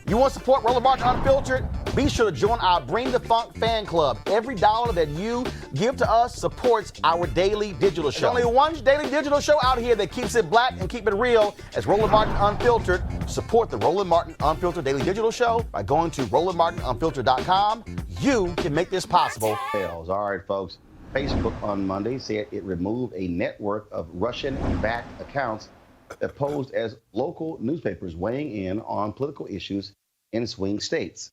You want to support Roland Martin Unfiltered? Be sure to join our Bring the Funk fan club. Every dollar that you give to us supports our daily digital show. There's only one daily digital show out here that keeps it black and keep it real as Roland Martin Unfiltered. Support the Roland Martin Unfiltered daily digital show by going to RolandMartinUnfiltered.com. You can make this possible. All right, folks. Facebook on Monday said it removed a network of Russian-backed accounts that posed as local newspapers weighing in on political issues in swing states.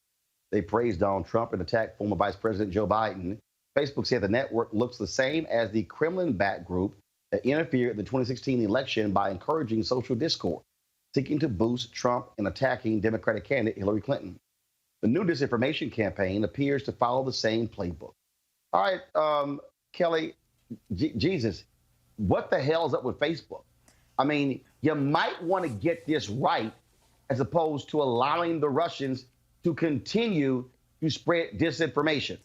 They praised Donald Trump and attacked former Vice President Joe Biden. Facebook said the network looks the same as the Kremlin-backed group that interfered in the 2016 election by encouraging social discord, seeking to boost Trump and attacking Democratic candidate Hillary Clinton. The new disinformation campaign appears to follow the same playbook. All right, Kelly, Jesus, what the hell is up with Facebook? I mean, you might want to get this right as opposed to allowing the Russians to continue to spread disinformation.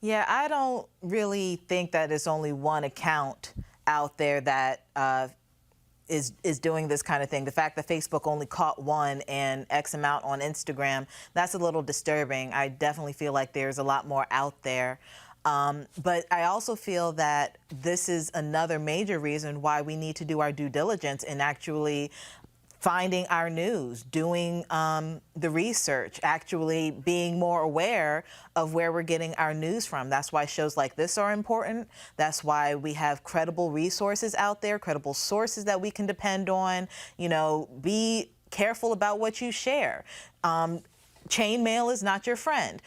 Yeah, I don't really think that it's only one account out there that is doing this kind of thing. The fact that Facebook only caught one and X amount on Instagram, that's a little disturbing. I definitely feel like there's a lot more out there. But I also feel that this is another major reason why we need to do our due diligence in actually finding our news, doing the research, actually being more aware of where we're getting our news from. That's why shows like this are important. That's why we have credible resources out there, credible sources that we can depend on. You know, be careful about what you share. Chain mail is not your friend.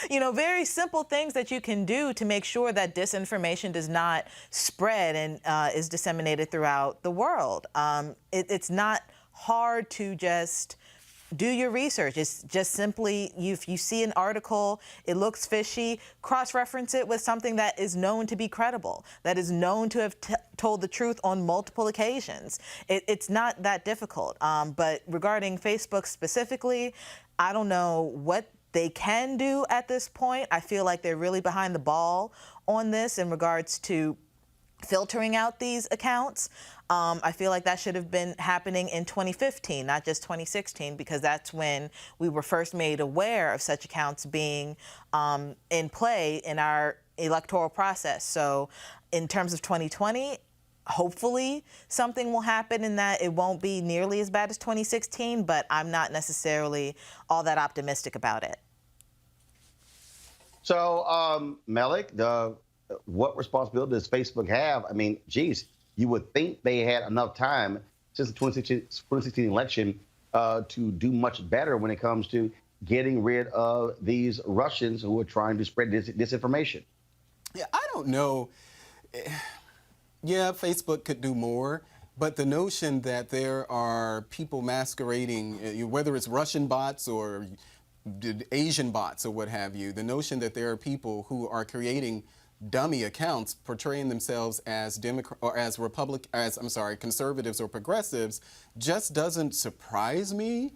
You know, very simple things that you can do to make sure that disinformation does not spread and is disseminated throughout the world. It's not hard to just do your research. It's just simply, if you see an article, it looks fishy, cross-reference it with something that is known to be credible, that is known to have told the truth on multiple occasions. It's not that difficult. But regarding Facebook specifically, I don't know what they can do at this point. I feel like they're really behind the ball on this in regards to filtering out these accounts. I feel like that should have been happening in 2015, not just 2016, because that's when we were first made aware of such accounts being in play in our electoral process. So in terms of 2020, hopefully something will happen in that it won't be nearly as bad as 2016, but I'm not necessarily all that optimistic about it. So, Malik, what responsibility does Facebook have? I mean, geez, you would think they had enough time since the 2016 election to do much better when it comes to getting rid of these Russians who are trying to spread disinformation. Yeah, I don't know. Yeah, Facebook could do more, but the notion that there are people masquerading, whether it's Russian bots or Asian bots or what have you, the notion that there are people who are creating dummy accounts portraying themselves as conservatives or progressives just doesn't surprise me.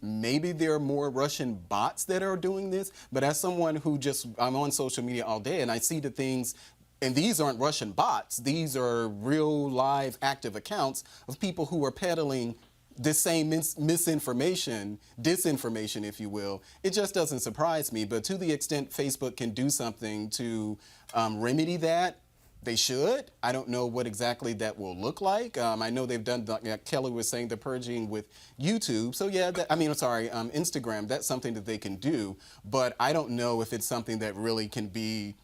Maybe there are more Russian bots that are doing this, but as someone who I'm on social media all day and I see the things. And these aren't Russian bots. These are real, live, active accounts of people who are peddling this same misinformation, disinformation, if you will. It just doesn't surprise me. But to the extent Facebook can do something to remedy that, they should. I don't know what exactly that will look like. I know they've done, like Kelly was saying, the purging with YouTube. So yeah, Instagram, that's something that they can do. But I don't know if it's something that really can be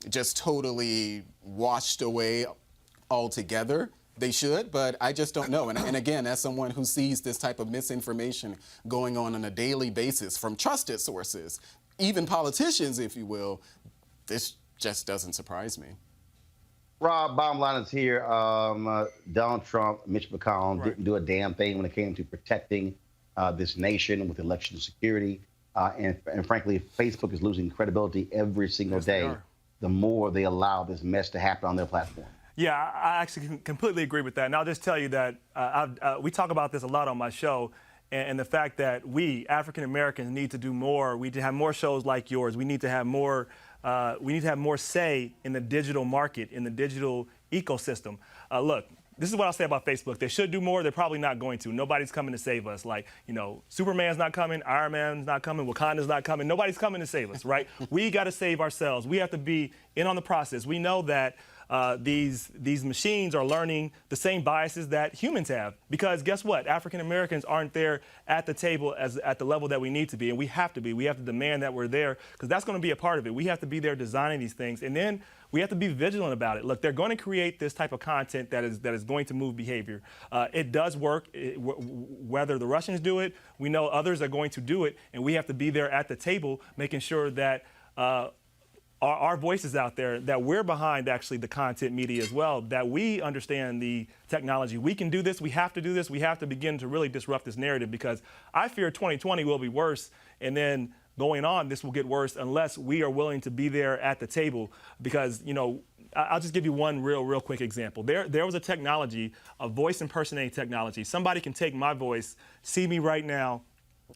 just totally washed away altogether. They should, but I just don't know. And again, as someone who sees this type of misinformation going on a daily basis from trusted sources, even politicians, if you will, this just doesn't surprise me. Rob, bottom line is here. Donald Trump, Mitch McConnell didn't do a damn thing when it came to protecting this nation with election security. And frankly, Facebook is losing credibility every single day. The more they allow this mess to happen on their platform. Yeah, I actually completely agree with that. And I'll just tell you that we talk about this a lot on my show, and the fact that we, African Americans, need to do more. We need to have more shows like yours. We need to have more. We need to have more say in the digital market, in the digital ecosystem. Look, this is what I'll say about Facebook. They should do more. They're probably not going to. Nobody's coming to save us. Like, Superman's not coming, Iron Man's not coming, Wakanda's not coming. Nobody's coming to save us, right? We got to save ourselves. We have to be in on the process. We know that these machines are learning the same biases that humans have. Because guess what? African Americans aren't there at the table at the level that we need to be, and we have to be. We have to demand that we're there, because that's going to be a part of it. We have to be there designing these things, and then we have to be vigilant about it. Look, they're going to create this type of content that is going to move behavior. It does work. Whether the Russians do it, we know others are going to do it, and we have to be there at the table, making sure that our voices out there, that we're behind actually the content media as well, that we understand the technology. We can do this. We have to do this. We have to begin to really disrupt this narrative, because I fear 2020 will be worse, and then going on, this will get worse unless we are willing to be there at the table. Because, I'll just give you one real quick example. There was a technology, a voice impersonating technology. Somebody can take my voice, see me right now,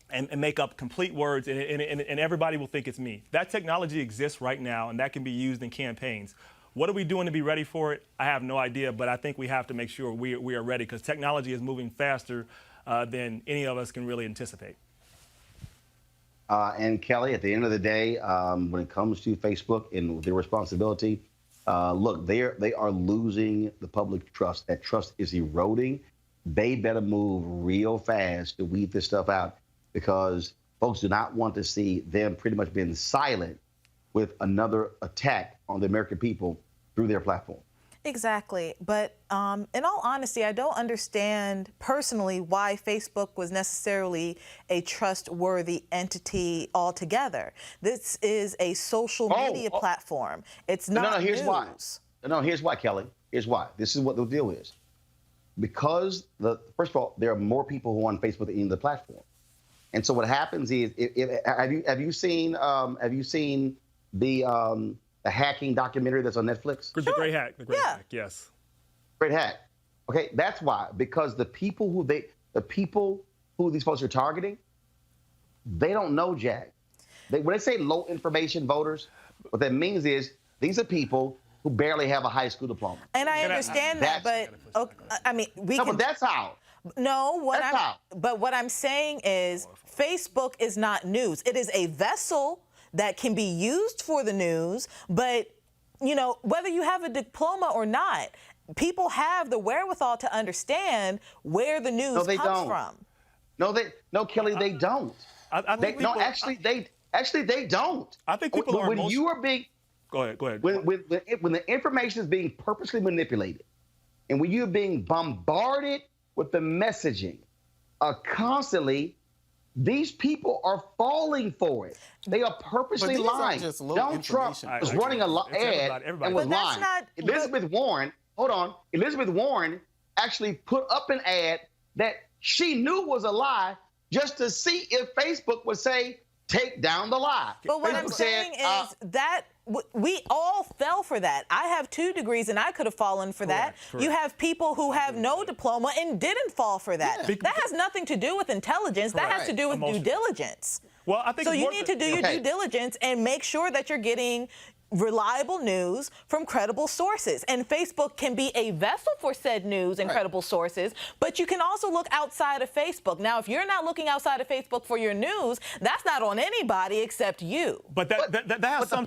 and make up complete words, and everybody will think it's me. That technology exists right now, and that can be used in campaigns. What are we doing to be ready for it? I have no idea, but I think we have to make sure we are ready, because technology is moving faster than any of us can really anticipate. And Kelly, at the end of the day, when it comes to Facebook and their responsibility, look, they are losing the public trust. That trust is eroding. They better move real fast to weed this stuff out, because folks do not want to see them pretty much being silent with another attack on the American people through their platform. Exactly. But in all honesty, I don't understand personally why Facebook was necessarily a trustworthy entity altogether. This is a social media platform. It's not here's news. why. Here's why, Kelly. Here's why. This is what the deal is. Because, first of all, there are more people who are on Facebook than the platform. And so what happens is, have you seen the hacking documentary that's on Netflix? The Great Hack. The Great Hack, yes. Great Hack. Okay, that's why. Because the people who these folks are targeting, they don't know Jack. When they say low information voters, what that means is these are people who barely have a high school diploma. And I understand that, but I mean, but that's how. No, but what I'm saying is Facebook is not news. It is a vessel that can be used for the news, but, whether you have a diploma or not, people have the wherewithal to understand where the news comes from. No, Kelly, they don't. They don't. I think people are when you are being. Go ahead. When the information is being purposely manipulated, and when you're being bombarded with the messaging constantly, these people are falling for it. They are purposely lying. Donald Trump was running an ad and was lying. Elizabeth Warren actually put up an ad that she knew was a lie just to see if Facebook would say, take down the lie. But what I'm saying is that we all fell for that. I have 2 degrees and I could have fallen for that. Correct. You have people who have no diploma and didn't fall for that. Yeah. That has nothing to do with intelligence. That has to do with due diligence. Well, I think so you need to do your due diligence and make sure that you're getting reliable news from credible sources. And Facebook can be a vessel for said news and credible sources, but you can also look outside of Facebook. Now, if you're not looking outside of Facebook for your news, that's not on anybody except you. But the platform,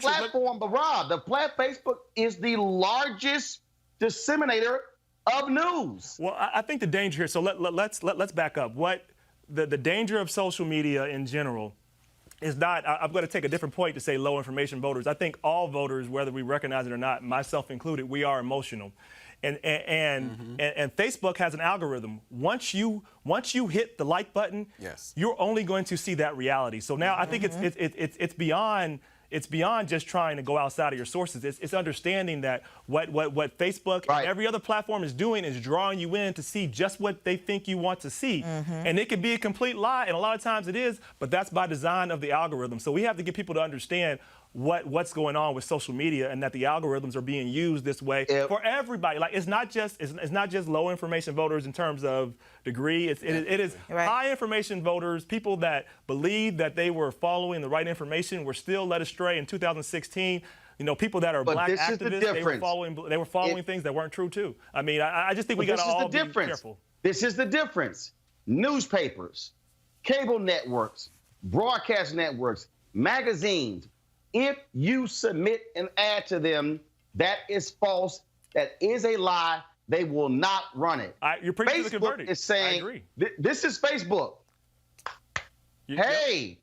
Facebook is the largest disseminator of news. Well, I think the danger here, so let's back up. What the danger of social media in general is not, I'm going to take a different point to say low information voters. I think all voters, whether we recognize it or not, myself included, we are emotional. And Facebook has an algorithm. Once you hit the like button, you're only going to see that reality. So now I think it's beyond just trying to go outside of your sources. It's understanding that what Facebook and every other platform is doing is drawing you in to see just what they think you want to see. And it can be a complete lie, and a lot of times it is, but that's by design of the algorithm. So we have to get people to understand what's going on with social media, and that the algorithms are being used this way for everybody. Like it's not just low information voters in terms of degree. It is high information voters, people that believe that they were following the right information, were still led astray in 2016. people that are But black this is the activists, they were difference. following things that weren't true too. I mean, I just think we got to all be careful. This is the difference. Newspapers, cable networks, broadcast networks, magazines, if you submit an ad to them that is false, that is a lie, they will not run it. You're preaching to the Facebook converted. is saying, I agree. This is Facebook. Hey,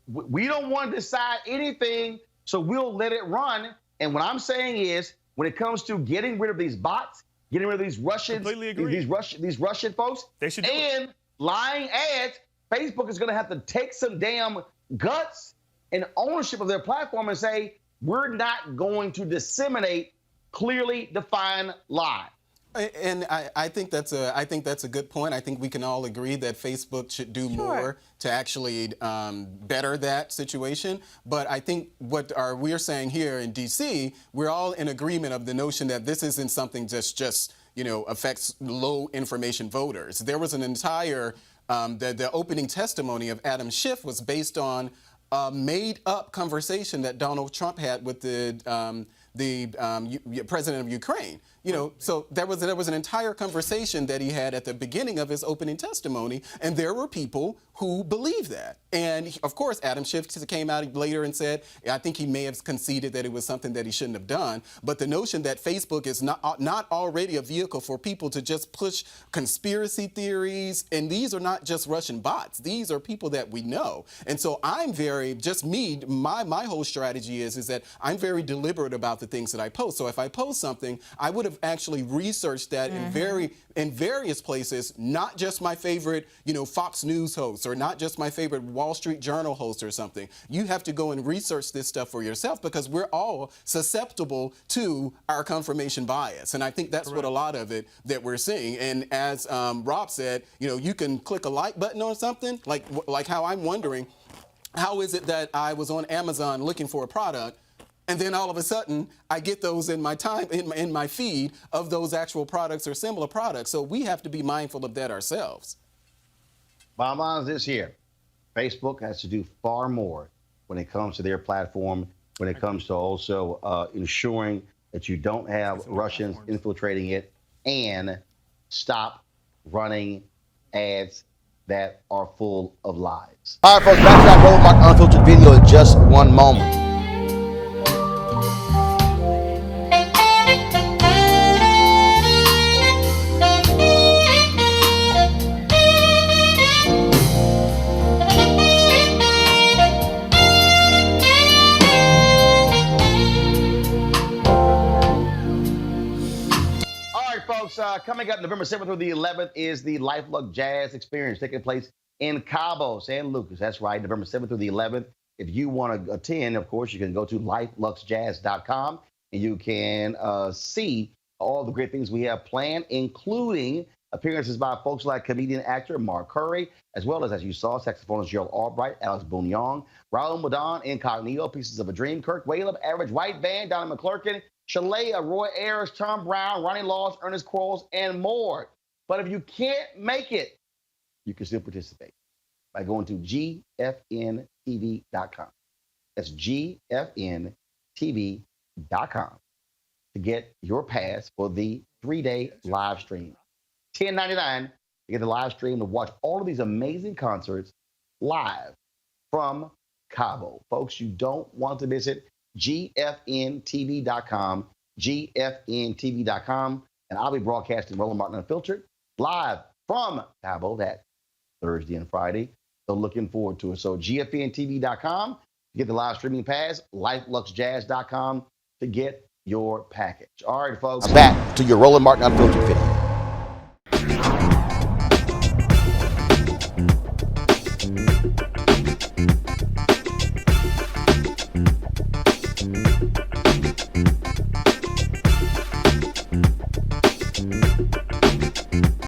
we don't want to decide anything, so we'll let it run. And what I'm saying is, when it comes to getting rid of these bots, getting rid of these Russians, these Russian folks, they should do and lying ads, Facebook is going to have to take some damn guts and ownership of their platform and say, we're not going to disseminate clearly defined lies. And I think that's a good point. I think we can all agree that Facebook should do more to actually better that situation. But I think what we're saying here in D.C., we're all in agreement of the notion that this isn't something just affects low information voters. There was an entire the opening testimony of Adam Schiff was based on a made-up conversation that Donald Trump had with the president of Ukraine. So there was an entire conversation that he had at the beginning of his opening testimony, and there were people who believed that. And of course, Adam Schiff came out later and said, I think he may have conceded that it was something that he shouldn't have done. But the notion that Facebook is not already a vehicle for people to just push conspiracy theories, and these are not just Russian bots, these are people that we know. And so I'm my whole strategy is that I'm very deliberate about the things that I post. So if I post something, I would have actually researched that in various places, not just my favorite, Fox News host, or not just my favorite Wall Street Journal host or something. You have to go and research this stuff for yourself, because we're all susceptible to our confirmation bias. And I think that's what a lot of it that we're seeing. And as Rob said, you can click a like button on something, like how I'm wondering, how is it that I was on Amazon looking for a product, and then all of a sudden, I get those in my in my feed of those actual products or similar products. So we have to be mindful of that ourselves. Bottom line is this here. Facebook has to do far more when it comes to their platform, when it comes to also ensuring that you don't have Russians infiltrating it, and stop running ads that are full of lies. All right, folks, back to that Roland Martin Unfiltered video in just one moment. Coming up November 7th through the 11th is the Luxe Jazz experience taking place in Cabo San Lucas. That's right, November 7th through the 11th. If you want to attend, of course, you can go to LifeLuxeJazz.com and you can see all the great things we have planned, including appearances by folks like comedian actor Mark Curry, as well as you saw, saxophonist Gerald Albright, Alex Boone-Young, Raul Madon, Incognito, Pieces of a Dream, Kirk Whalum, Average White Band, Donna McClurkin, Shalea, Roy Ayers, Tom Brown, Ronnie Laws, Ernest Quarles, and more. But if you can't make it, you can still participate by going to gfntv.com. That's gfntv.com to get your pass for the 3-day live stream. $10.99 to get the live stream to watch all of these amazing concerts live from Cabo. Folks, you don't want to miss it. gfntv.com, gfntv.com, and I'll be broadcasting Roland Martin Unfiltered live from Cabo that Thursday and Friday. So looking forward to it. So gfntv.com to get the live streaming pass, LifeLuxeJazz.com to get your package. All right, folks. Back to your Roland Martin Unfiltered video.